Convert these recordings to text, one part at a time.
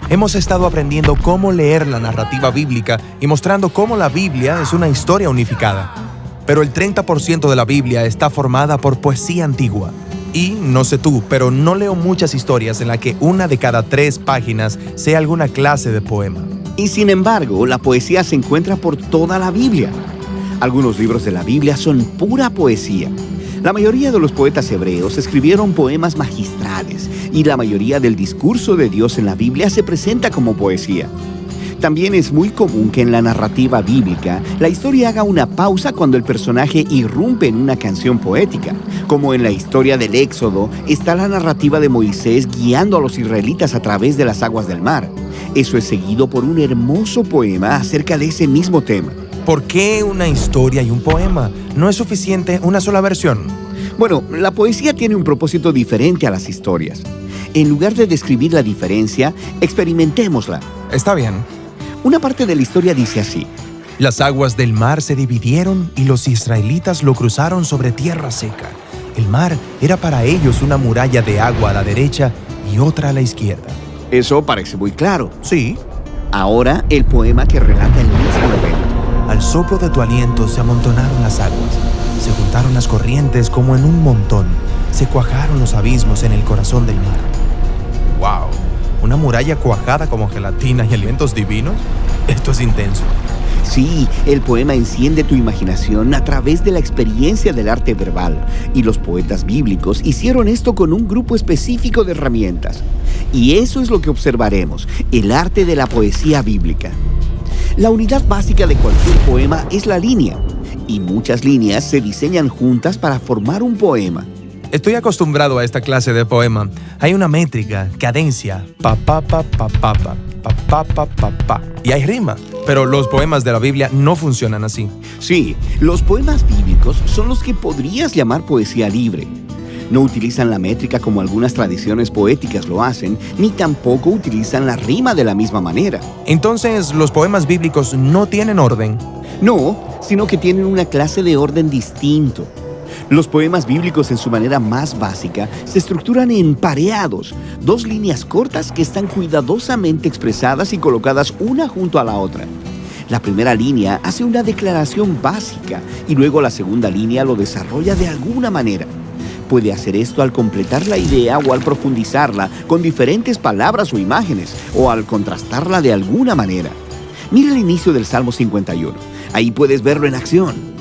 Hemos estado aprendiendo cómo leer la narrativa bíblica y mostrando cómo la Biblia es una historia unificada. Pero el 30% de la Biblia está formada por poesía antigua. Y, no sé tú, pero no leo muchas historias en las que una de cada 3 páginas sea alguna clase de poema. Y sin embargo, la poesía se encuentra por toda la Biblia. Algunos libros de la Biblia son pura poesía. La mayoría de los poetas hebreos escribieron poemas magistrales y la mayoría del discurso de Dios en la Biblia se presenta como poesía. También es muy común que en la narrativa bíblica la historia haga una pausa cuando el personaje irrumpe en una canción poética. Como en la historia del Éxodo está la narrativa de Moisés guiando a los israelitas a través de las aguas del mar. Eso es seguido por un hermoso poema acerca de ese mismo tema. ¿Por qué una historia y un poema? ¿No es suficiente una sola versión? Bueno, la poesía tiene un propósito diferente a las historias. En lugar de describir la diferencia, experimentémosla. Está bien. Una parte de la historia dice así: Las aguas del mar se dividieron y los israelitas lo cruzaron sobre tierra seca. El mar era para ellos una muralla de agua a la derecha y otra a la izquierda. Eso parece muy claro. Sí. Ahora el poema que relata el mismo evento. Al soplo de tu aliento se amontonaron las aguas, se juntaron las corrientes como en un montón, se cuajaron los abismos en el corazón del mar. ¡Wow! ¿Una muralla cuajada como gelatina y alimentos divinos? Esto es intenso. Sí, el poema enciende tu imaginación a través de la experiencia del arte verbal, y los poetas bíblicos hicieron esto con un grupo específico de herramientas. Y eso es lo que observaremos, el arte de la poesía bíblica. La unidad básica de cualquier poema es la línea, y muchas líneas se diseñan juntas para formar un poema. Estoy acostumbrado a esta clase de poema. Hay una métrica, cadencia, pa pa pa pa pa pa pa pa pa pa, y hay rima. Pero los poemas de la Biblia no funcionan así. Sí, los poemas bíblicos son los que podrías llamar poesía libre. No utilizan la métrica como algunas tradiciones poéticas lo hacen, ni tampoco utilizan la rima de la misma manera. Entonces, ¿los poemas bíblicos no tienen orden? No, sino que tienen una clase de orden distinto. Los poemas bíblicos en su manera más básica se estructuran en pareados, 2 líneas cortas que están cuidadosamente expresadas y colocadas una junto a la otra. La primera línea hace una declaración básica y luego la segunda línea lo desarrolla de alguna manera. Puede hacer esto al completar la idea o al profundizarla con diferentes palabras o imágenes, o al contrastarla de alguna manera. Mira el inicio del Salmo 51. Ahí puedes verlo en acción.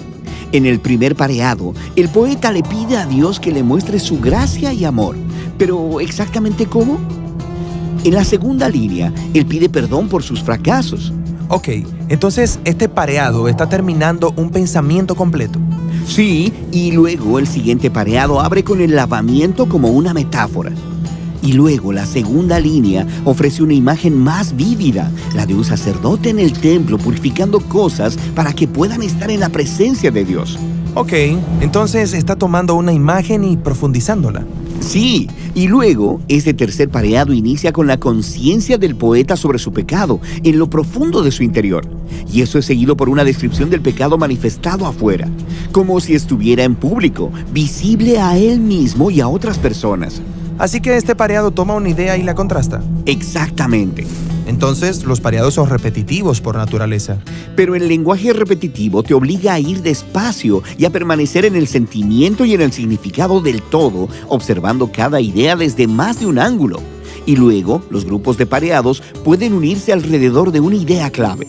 En el primer pareado, el poeta le pide a Dios que le muestre su gracia y amor. ¿Pero exactamente cómo? En la segunda línea, él pide perdón por sus fracasos. Ok, entonces este pareado está terminando un pensamiento completo. Sí, y luego el siguiente pareado abre con el lavamiento como una metáfora. Y luego la segunda línea ofrece una imagen más vívida, la de un sacerdote en el templo purificando cosas para que puedan estar en la presencia de Dios. Ok, entonces está tomando una imagen y profundizándola. Sí, y luego ese tercer pareado inicia con la conciencia del poeta sobre su pecado, en lo profundo de su interior. Y eso es seguido por una descripción del pecado manifestado afuera, como si estuviera en público, visible a él mismo y a otras personas. Así que este pareado toma una idea y la contrasta. Exactamente. Entonces, los pareados son repetitivos por naturaleza. Pero el lenguaje repetitivo te obliga a ir despacio y a permanecer en el sentimiento y en el significado del todo, observando cada idea desde más de un ángulo. Y luego, los grupos de pareados pueden unirse alrededor de una idea clave.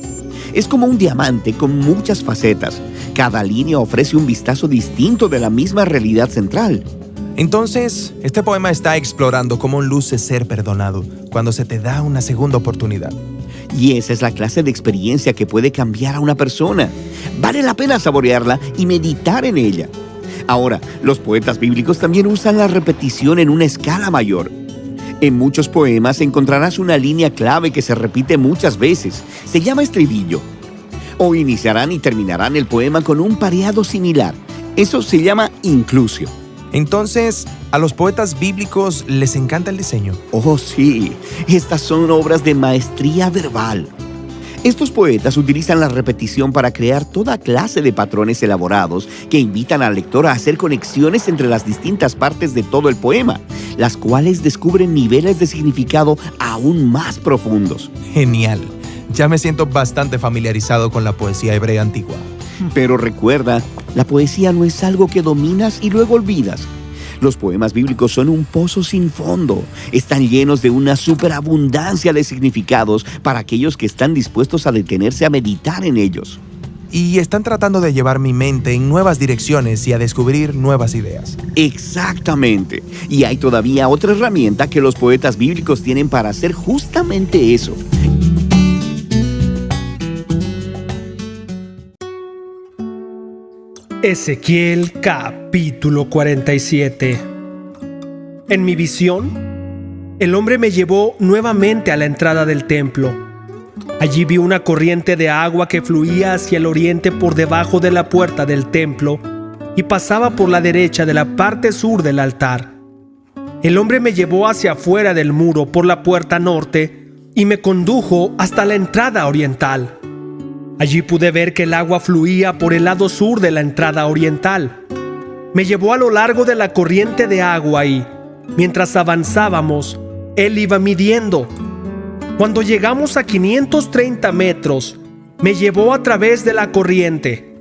Es como un diamante con muchas facetas. Cada línea ofrece un vistazo distinto de la misma realidad central. Entonces, este poema está explorando cómo luce ser perdonado cuando se te da una segunda oportunidad. Y esa es la clase de experiencia que puede cambiar a una persona. Vale la pena saborearla y meditar en ella. Ahora, los poetas bíblicos también usan la repetición en una escala mayor. En muchos poemas encontrarás una línea clave que se repite muchas veces. Se llama estribillo. O iniciarán y terminarán el poema con un pareado similar. Eso se llama inclusio. Entonces, a los poetas bíblicos les encanta el diseño. Oh, sí. Estas son obras de maestría verbal. Estos poetas utilizan la repetición para crear toda clase de patrones elaborados que invitan al lector a hacer conexiones entre las distintas partes de todo el poema, las cuales descubren niveles de significado aún más profundos. Genial. Ya me siento bastante familiarizado con la poesía hebrea antigua. Pero recuerda, la poesía no es algo que dominas y luego olvidas. Los poemas bíblicos son un pozo sin fondo. Están llenos de una superabundancia de significados para aquellos que están dispuestos a detenerse a meditar en ellos. Y están tratando de llevar mi mente en nuevas direcciones y a descubrir nuevas ideas. Exactamente. Y hay todavía otra herramienta que los poetas bíblicos tienen para hacer justamente eso. Ezequiel capítulo 47. En mi visión, el hombre me llevó nuevamente a la entrada del templo. Allí vi una corriente de agua que fluía hacia el oriente por debajo de la puerta del templo y pasaba por la derecha de la parte sur del altar. El hombre me llevó hacia afuera del muro por la puerta norte y me condujo hasta la entrada oriental. Allí pude ver que el agua fluía por el lado sur de la entrada oriental. Me llevó a lo largo de la corriente de agua y, mientras avanzábamos, él iba midiendo. Cuando llegamos a 530 metros, me llevó a través de la corriente.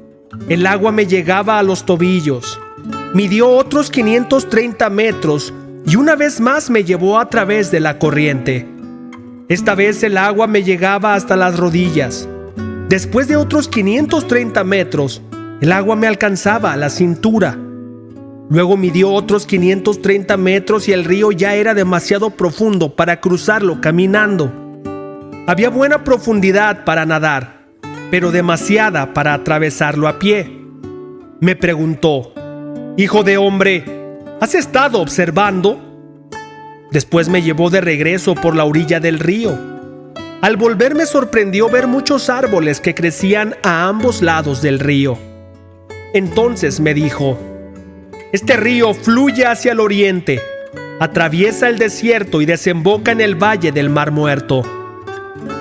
El agua me llegaba a los tobillos. Midió otros 530 metros y una vez más me llevó a través de la corriente. Esta vez el agua me llegaba hasta las rodillas. Después de otros 530 metros, el agua me alcanzaba a la cintura. Luego midió otros 530 metros y el río ya era demasiado profundo para cruzarlo caminando. Había buena profundidad para nadar, pero demasiada para atravesarlo a pie. Me preguntó: «Hijo de hombre, ¿has estado observando?». Después me llevó de regreso por la orilla del río. Al volver me sorprendió ver muchos árboles que crecían a ambos lados del río. Entonces me dijo: «Este río fluye hacia el oriente, atraviesa el desierto y desemboca en el valle del Mar Muerto.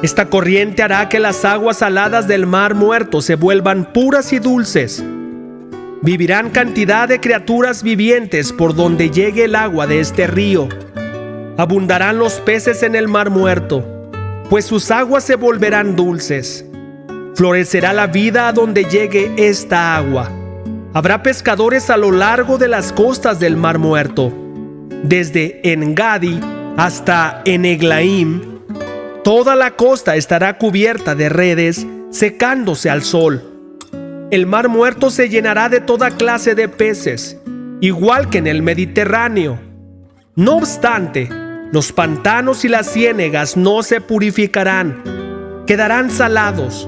Esta corriente hará que las aguas saladas del Mar Muerto se vuelvan puras y dulces. Vivirán cantidad de criaturas vivientes por donde llegue el agua de este río. Abundarán los peces en el Mar Muerto, pues sus aguas se volverán dulces. Florecerá la vida a donde llegue esta agua. Habrá pescadores a lo largo de las costas del Mar Muerto, desde En-Gadi hasta En-Eglaim. Toda la costa estará cubierta de redes, secándose al sol. El Mar Muerto se llenará de toda clase de peces, igual que en el Mediterráneo. No obstante, los pantanos y las ciénegas no se purificarán, quedarán salados.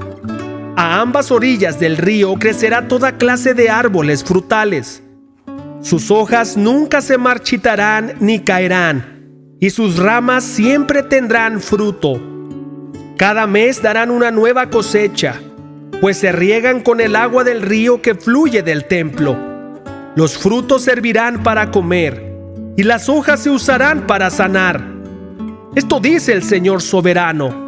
A ambas orillas del río crecerá toda clase de árboles frutales. Sus hojas nunca se marchitarán ni caerán, y sus ramas siempre tendrán fruto. Cada mes darán una nueva cosecha, pues se riegan con el agua del río que fluye del templo. Los frutos servirán para comer, y las hojas se usarán para sanar. Esto dice el Señor soberano.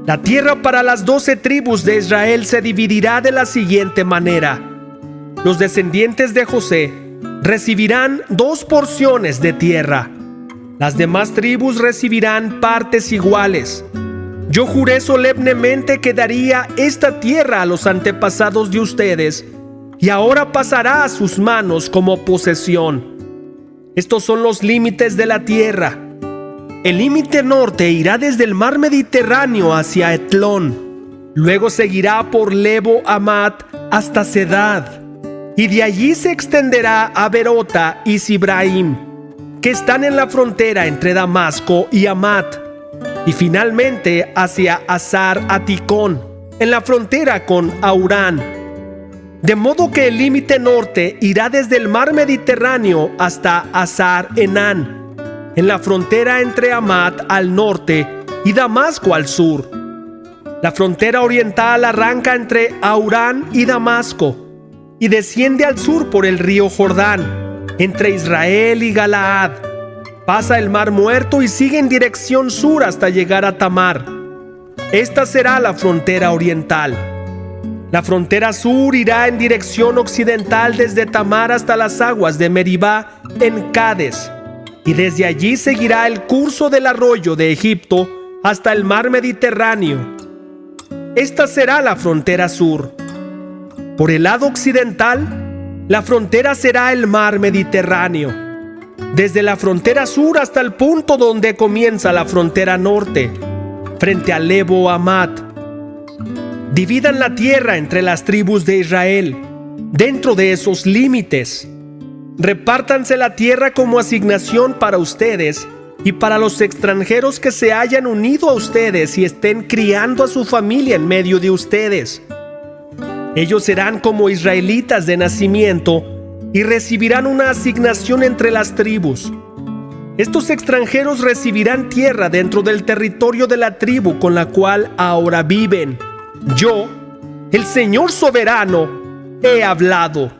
La tierra para las 12 tribus de Israel se dividirá de la siguiente manera. Los descendientes de José recibirán 2 porciones de tierra. Las demás tribus recibirán partes iguales. Yo juré solemnemente que daría esta tierra a los antepasados de ustedes, y ahora pasará a sus manos como posesión. Estos son los límites de la tierra. El límite norte irá desde el mar Mediterráneo hacia Etlón. Luego seguirá por Lebo Hamat hasta Sedad. Y de allí se extenderá a Berota y Sibraim, que están en la frontera entre Damasco y Hamat. Y finalmente hacia Hazar Aticón, en la frontera con Aurán. De modo que el límite norte irá desde el mar Mediterráneo hasta Hazar Enán, en la frontera entre Hamat al norte y Damasco al sur. La frontera oriental arranca entre Aurán y Damasco y desciende al sur por el río Jordán, entre Israel y Galaad. Pasa el Mar Muerto y sigue en dirección sur hasta llegar a Tamar. Esta será la frontera oriental. La frontera sur irá en dirección occidental desde Tamar hasta las aguas de Meribá en Cades, y desde allí seguirá el curso del arroyo de Egipto hasta el mar Mediterráneo. Esta será la frontera sur. Por el lado occidental, la frontera será el mar Mediterráneo, desde la frontera sur hasta el punto donde comienza la frontera norte, frente a Lebo Hamat. Dividan la tierra entre las tribus de Israel, dentro de esos límites. Repártanse la tierra como asignación para ustedes y para los extranjeros que se hayan unido a ustedes y estén criando a su familia en medio de ustedes. Ellos serán como israelitas de nacimiento y recibirán una asignación entre las tribus. Estos extranjeros recibirán tierra dentro del territorio de la tribu con la cual ahora viven. Yo, el Señor soberano, he hablado.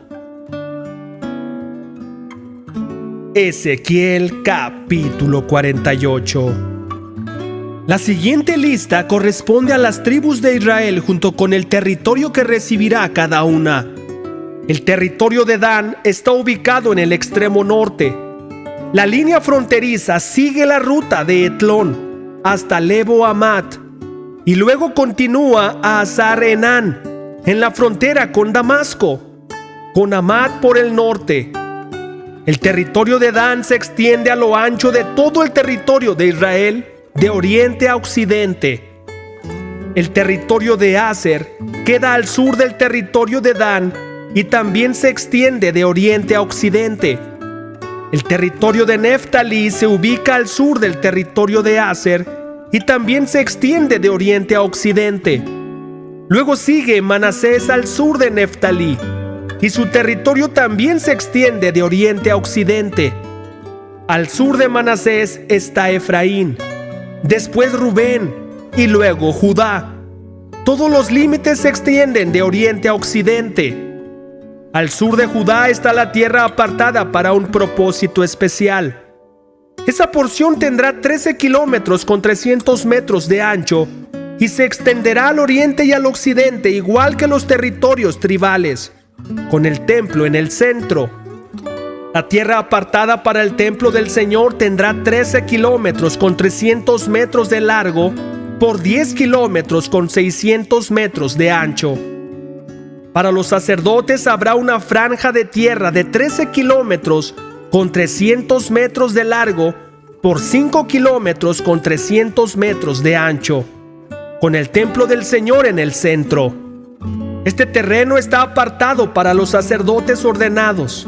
Ezequiel capítulo 48. La siguiente lista corresponde a las tribus de Israel junto con el territorio que recibirá cada una. El territorio de Dan está ubicado en el extremo norte. La línea fronteriza sigue la ruta de Etlón hasta Lebo Hamat y luego continúa a Hazar Enán, en la frontera con Damasco, con Hamat por el norte. El territorio de Dan se extiende a lo ancho de todo el territorio de Israel, de oriente a occidente. El territorio de Aser queda al sur del territorio de Dan y también se extiende de oriente a occidente. El territorio de Neftalí se ubica al sur del territorio de Aser y también se extiende de oriente a occidente. Luego sigue Manasés al sur de Neftalí, y su territorio también se extiende de oriente a occidente. Al sur de Manasés está Efraín, después Rubén y luego Judá. Todos los límites se extienden de oriente a occidente. Al sur de Judá está la tierra apartada para un propósito especial. Esa porción tendrá 13 kilómetros con 300 metros de ancho y se extenderá al oriente y al occidente igual que los territorios tribales, con el templo en el centro. La tierra apartada para el templo del Señor tendrá 13 kilómetros con 300 metros de largo por 10 kilómetros con 600 metros de ancho. Para los sacerdotes habrá una franja de tierra de 13 kilómetros con 300 metros de largo por 5 kilómetros con 300 metros de ancho, con el templo del Señor en el centro. Este terreno está apartado para los sacerdotes ordenados,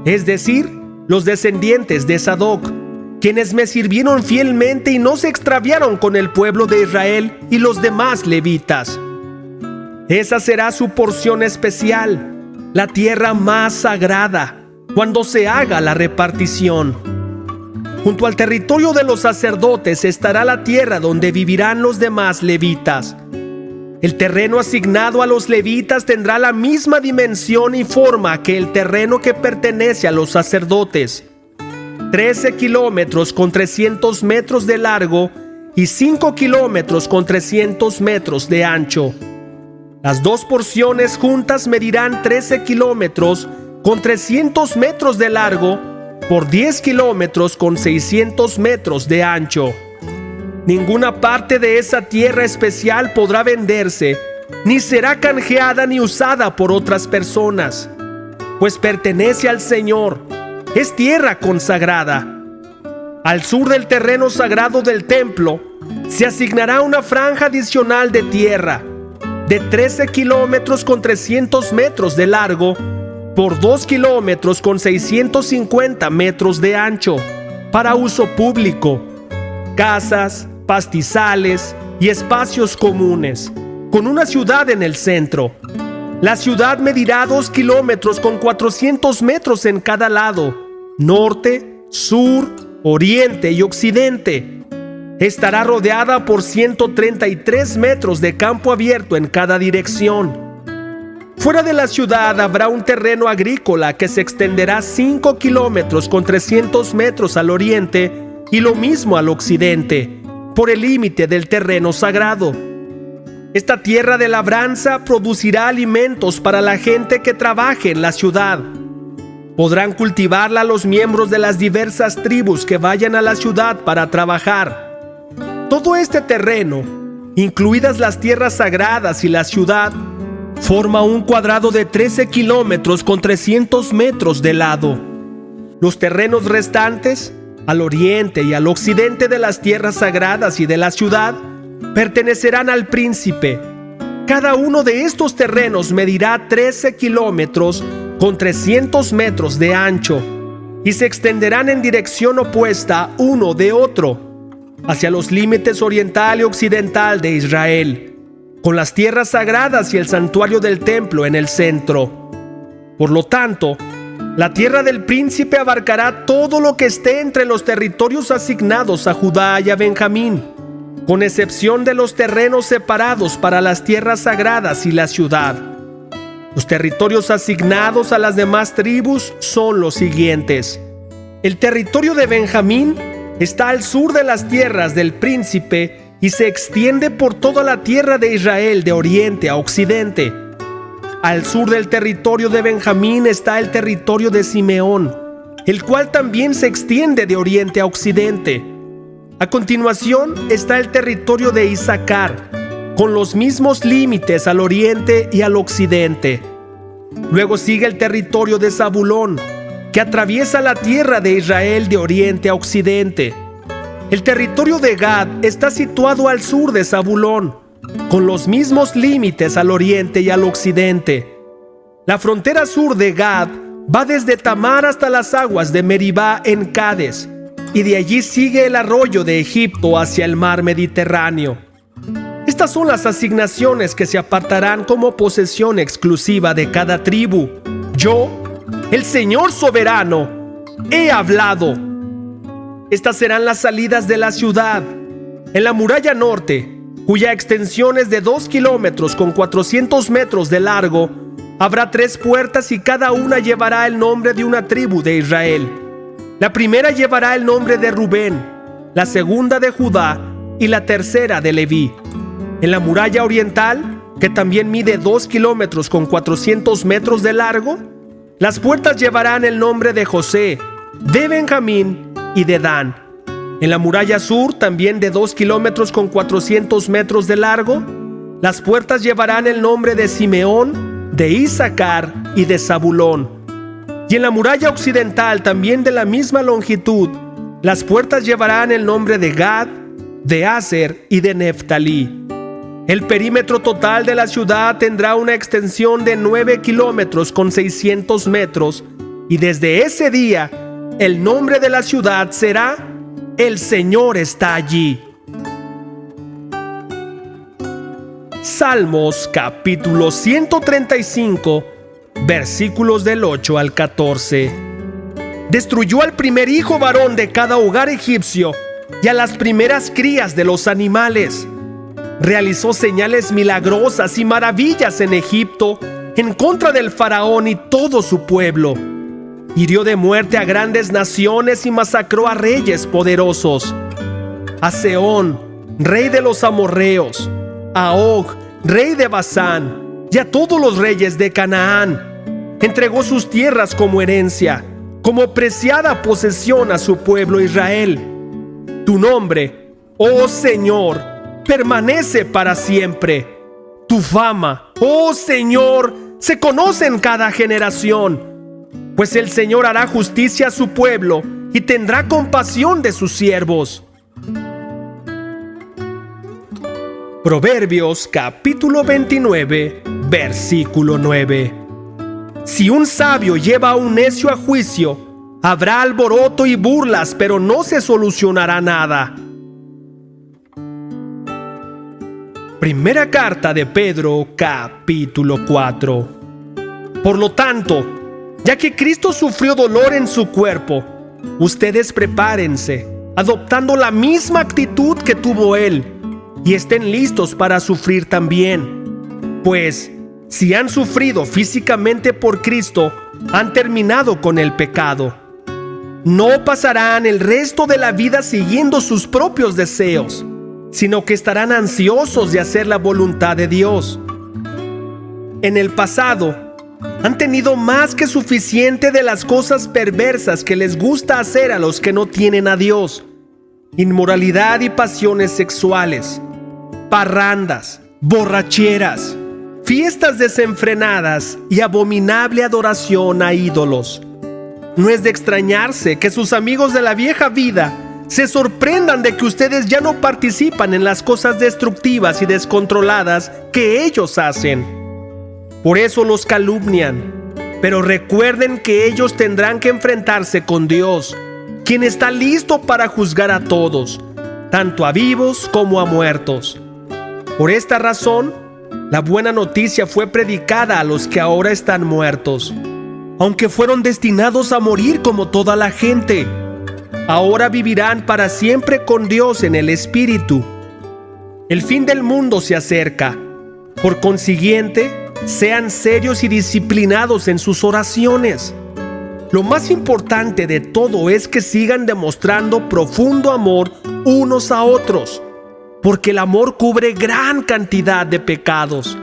es decir, los descendientes de Sadoc, quienes me sirvieron fielmente y no se extraviaron con el pueblo de Israel y los demás levitas. Esa será su porción especial, la tierra más sagrada, cuando se haga la repartición. Junto al territorio de los sacerdotes estará la tierra donde vivirán los demás levitas. El terreno asignado a los levitas tendrá la misma dimensión y forma que el terreno que pertenece a los sacerdotes: 13 kilómetros con 300 metros de largo y 5 kilómetros con 300 metros de ancho. Las dos porciones juntas medirán 13 kilómetros con 300 metros de largo por 10 kilómetros con 600 metros de ancho. Ninguna parte de esa tierra especial podrá venderse, ni será canjeada ni usada por otras personas, pues pertenece al Señor, es tierra consagrada. Al sur del terreno sagrado del templo se asignará una franja adicional de tierra de 13 kilómetros con 300 metros de largo por 2 kilómetros con 650 metros de ancho, para uso público, casas, pastizales y espacios comunes, con una ciudad en el centro. La ciudad medirá 2 kilómetros con 400 metros en cada lado, norte, sur, oriente y occidente. Estará rodeada por 133 metros de campo abierto en cada dirección. Fuera de la ciudad habrá un terreno agrícola que se extenderá 5 kilómetros con 300 metros al oriente y lo mismo al occidente, por el límite del terreno sagrado. Esta tierra de labranza producirá alimentos para la gente que trabaje en la ciudad. Podrán cultivarla los miembros de las diversas tribus que vayan a la ciudad para trabajar. Todo este terreno, incluidas las tierras sagradas y la ciudad, forma un cuadrado de 13 kilómetros con 300 metros de lado. Los terrenos restantes, al oriente y al occidente de las tierras sagradas y de la ciudad, pertenecerán al príncipe. Cada uno de estos terrenos medirá 13 kilómetros con 300 metros de ancho y se extenderán en dirección opuesta uno de otro, hacia los límites oriental y occidental de Israel, con las tierras sagradas y el santuario del templo en el centro. Por lo tanto, la tierra del príncipe abarcará todo lo que esté entre los territorios asignados a Judá y a Benjamín, con excepción de los terrenos separados para las tierras sagradas y la ciudad. Los territorios asignados a las demás tribus son los siguientes. El territorio de Benjamín está al sur de las tierras del príncipe y se extiende por toda la tierra de Israel de oriente a occidente. Al sur del territorio de Benjamín está el territorio de Simeón, el cual también se extiende de oriente a occidente. A continuación está el territorio de Isaacar, con los mismos límites al oriente y al occidente. Luego sigue el territorio de Zabulón, que atraviesa la tierra de Israel de oriente a occidente. El territorio de Gad está situado al sur de Zabulón, con los mismos límites al oriente y al occidente. La frontera sur de Gad va desde Tamar hasta las aguas de Meribá en Cades, y de allí sigue el arroyo de Egipto hacia el mar Mediterráneo. Estas son las asignaciones que se apartarán como posesión exclusiva de cada tribu. Yo, el Señor soberano, he hablado. Estas serán las salidas de la ciudad. En la muralla norte, cuya extensión es de 2 kilómetros con 400 metros de largo, habrá 3 puertas y cada una llevará el nombre de una tribu de Israel. La primera llevará el nombre de Rubén, la segunda de Judá y la tercera de Leví. En la muralla oriental, que también mide 2 kilómetros con 400 metros de largo, las puertas llevarán el nombre de José, de Benjamín y de Dan. En la muralla sur, también de 2 kilómetros con 400 metros de largo, las puertas llevarán el nombre de Simeón, de Isaacar y de Zabulón. Y en la muralla occidental, también de la misma longitud, las puertas llevarán el nombre de Gad, de Aser y de Neftalí. El perímetro total de la ciudad tendrá una extensión de 9 kilómetros con 600 metros, y desde ese día, el nombre de la ciudad será El Señor está allí. Salmos capítulo 135, versículos del 8 al 14. Destruyó al primer hijo varón de cada hogar egipcio y a las primeras crías de los animales. Realizó señales milagrosas y maravillas en Egipto en contra del faraón y todo su pueblo. Hirió de muerte a grandes naciones y masacró a reyes poderosos. A Sehón, rey de los amorreos, a Og, rey de Basán, y a todos los reyes de Canaán. Entregó sus tierras como herencia, como preciada posesión a su pueblo Israel. Tu nombre, oh Señor, permanece para siempre. Tu fama, oh Señor, se conoce en cada generación. Pues el Señor hará justicia a su pueblo y tendrá compasión de sus siervos. Proverbios capítulo 29, versículo 9. Si un sabio lleva a un necio a juicio, habrá alboroto y burlas, pero no se solucionará nada. Primera carta de Pedro, capítulo 4. Por lo tanto, ya que Cristo sufrió dolor en su cuerpo, ustedes prepárense, adoptando la misma actitud que tuvo Él, y estén listos para sufrir también. Pues, si han sufrido físicamente por Cristo, han terminado con el pecado. No pasarán el resto de la vida siguiendo sus propios deseos. sino que estarán ansiosos de hacer la voluntad de Dios. En el pasado, han tenido más que suficiente de las cosas perversas que les gusta hacer a los que no tienen a Dios: inmoralidad y pasiones sexuales, parrandas, borracheras, fiestas desenfrenadas y abominable adoración a ídolos. No es de extrañarse que sus amigos de la vieja vida se sorprendan de que ustedes ya no participan en las cosas destructivas y descontroladas que ellos hacen. Por eso los calumnian. Pero recuerden que ellos tendrán que enfrentarse con Dios, quien está listo para juzgar a todos, tanto a vivos como a muertos. Por esta razón, la buena noticia fue predicada a los que ahora están muertos, aunque fueron destinados a morir como toda la gente. Ahora vivirán para siempre con Dios en el Espíritu. El fin del mundo se acerca. Por consiguiente, sean serios y disciplinados en sus oraciones. Lo más importante de todo es que sigan demostrando profundo amor unos a otros, porque el amor cubre gran cantidad de pecados.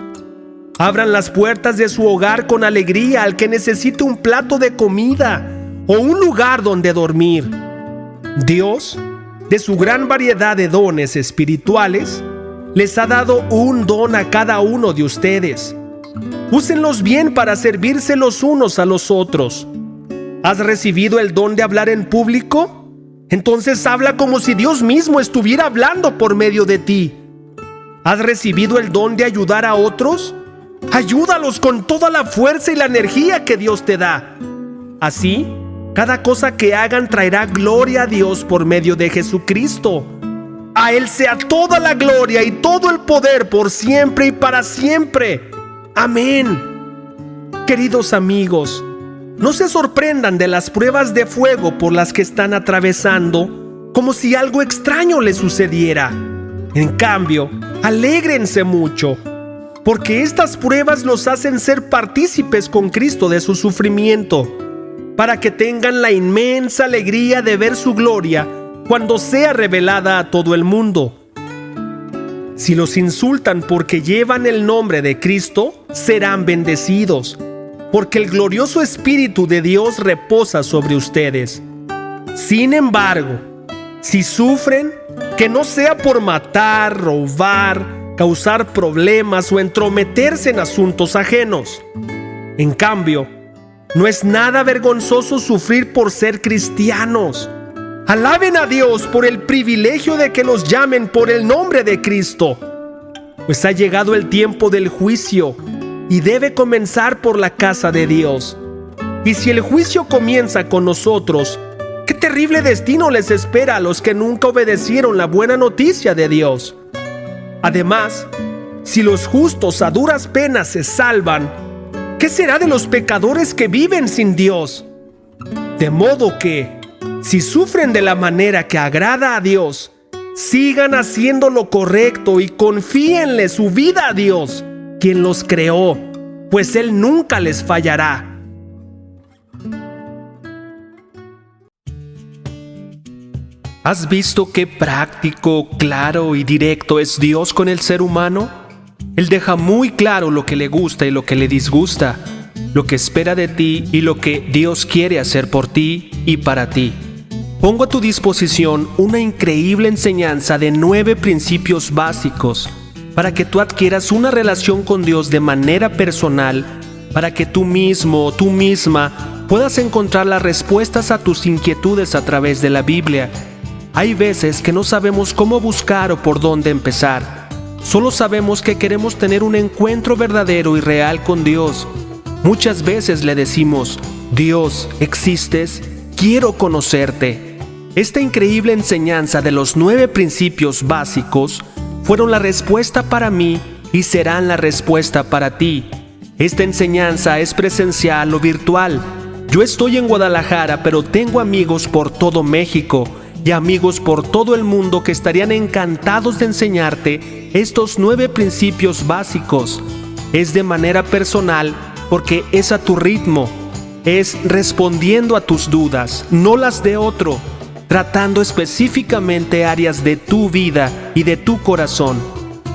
Abran las puertas de su hogar con alegría al que necesite un plato de comida o un lugar donde dormir. Dios, de su gran variedad de dones espirituales, les ha dado un don a cada uno de ustedes. Úsenlos bien para servirse los unos a los otros. ¿Has recibido el don de hablar en público? Entonces habla como si Dios mismo estuviera hablando por medio de ti. ¿Has recibido el don de ayudar a otros? Ayúdalos con toda la fuerza y la energía que Dios te da. Así, cada cosa que hagan traerá gloria a Dios por medio de Jesucristo. A Él sea toda la gloria y todo el poder por siempre y para siempre. Amén. Queridos amigos, no se sorprendan de las pruebas de fuego por las que están atravesando, como si algo extraño les sucediera. En cambio, alégrense mucho, porque estas pruebas los hacen ser partícipes con Cristo de su sufrimiento, para que tengan la inmensa alegría de ver su gloria cuando sea revelada a todo el mundo. Si los insultan porque llevan el nombre de Cristo, serán bendecidos, porque el glorioso Espíritu de Dios reposa sobre ustedes. Sin embargo, si sufren, que no sea por matar, robar, causar problemas o entrometerse en asuntos ajenos. En cambio, no es nada vergonzoso sufrir por ser cristianos. Alaben a Dios por el privilegio de que los llamen por el nombre de Cristo, pues ha llegado el tiempo del juicio y debe comenzar por la casa de Dios. Y si el juicio comienza con nosotros, qué terrible destino les espera a los que nunca obedecieron la buena noticia de Dios. Además, si los justos a duras penas se salvan, ¿qué será de los pecadores que viven sin Dios? De modo que, si sufren de la manera que agrada a Dios, sigan haciendo lo correcto y confíenle su vida a Dios, quien los creó, pues Él nunca les fallará. ¿Has visto qué práctico, claro y directo es Dios con el ser humano? Él deja muy claro lo que le gusta y lo que le disgusta, lo que espera de ti y lo que Dios quiere hacer por ti y para ti. Pongo a tu disposición una increíble enseñanza de 9 principios básicos para que tú adquieras una relación con Dios de manera personal, para que tú mismo o tú misma puedas encontrar las respuestas a tus inquietudes a través de la Biblia. Hay veces que no sabemos cómo buscar o por dónde empezar. Solo sabemos que queremos tener un encuentro verdadero y real con Dios. Muchas veces le decimos: Dios, ¿existes? Quiero conocerte. Esta increíble enseñanza de los 9 principios básicos fueron la respuesta para mí y serán la respuesta para ti. Esta enseñanza es presencial o virtual. Yo estoy en Guadalajara, pero tengo amigos por todo México y amigos por todo el mundo que estarían encantados de enseñarte estos 9 principios básicos. Es de manera personal porque es a tu ritmo, es respondiendo a tus dudas, no las de otro. tratando específicamente áreas de tu vida y de tu corazón.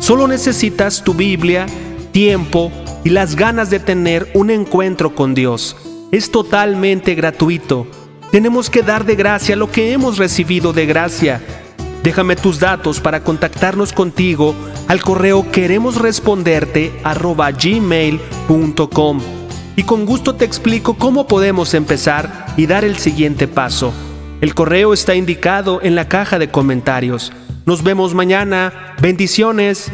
Solo necesitas tu Biblia, tiempo y las ganas de tener un encuentro con Dios. Es totalmente gratuito. Tenemos que dar de gracia lo que hemos recibido de gracia. Déjame tus datos para contactarnos contigo al correo queremosresponderte@gmail.com y con gusto te explico cómo podemos empezar y dar el siguiente paso. El correo está indicado en la caja de comentarios. Nos vemos mañana. Bendiciones.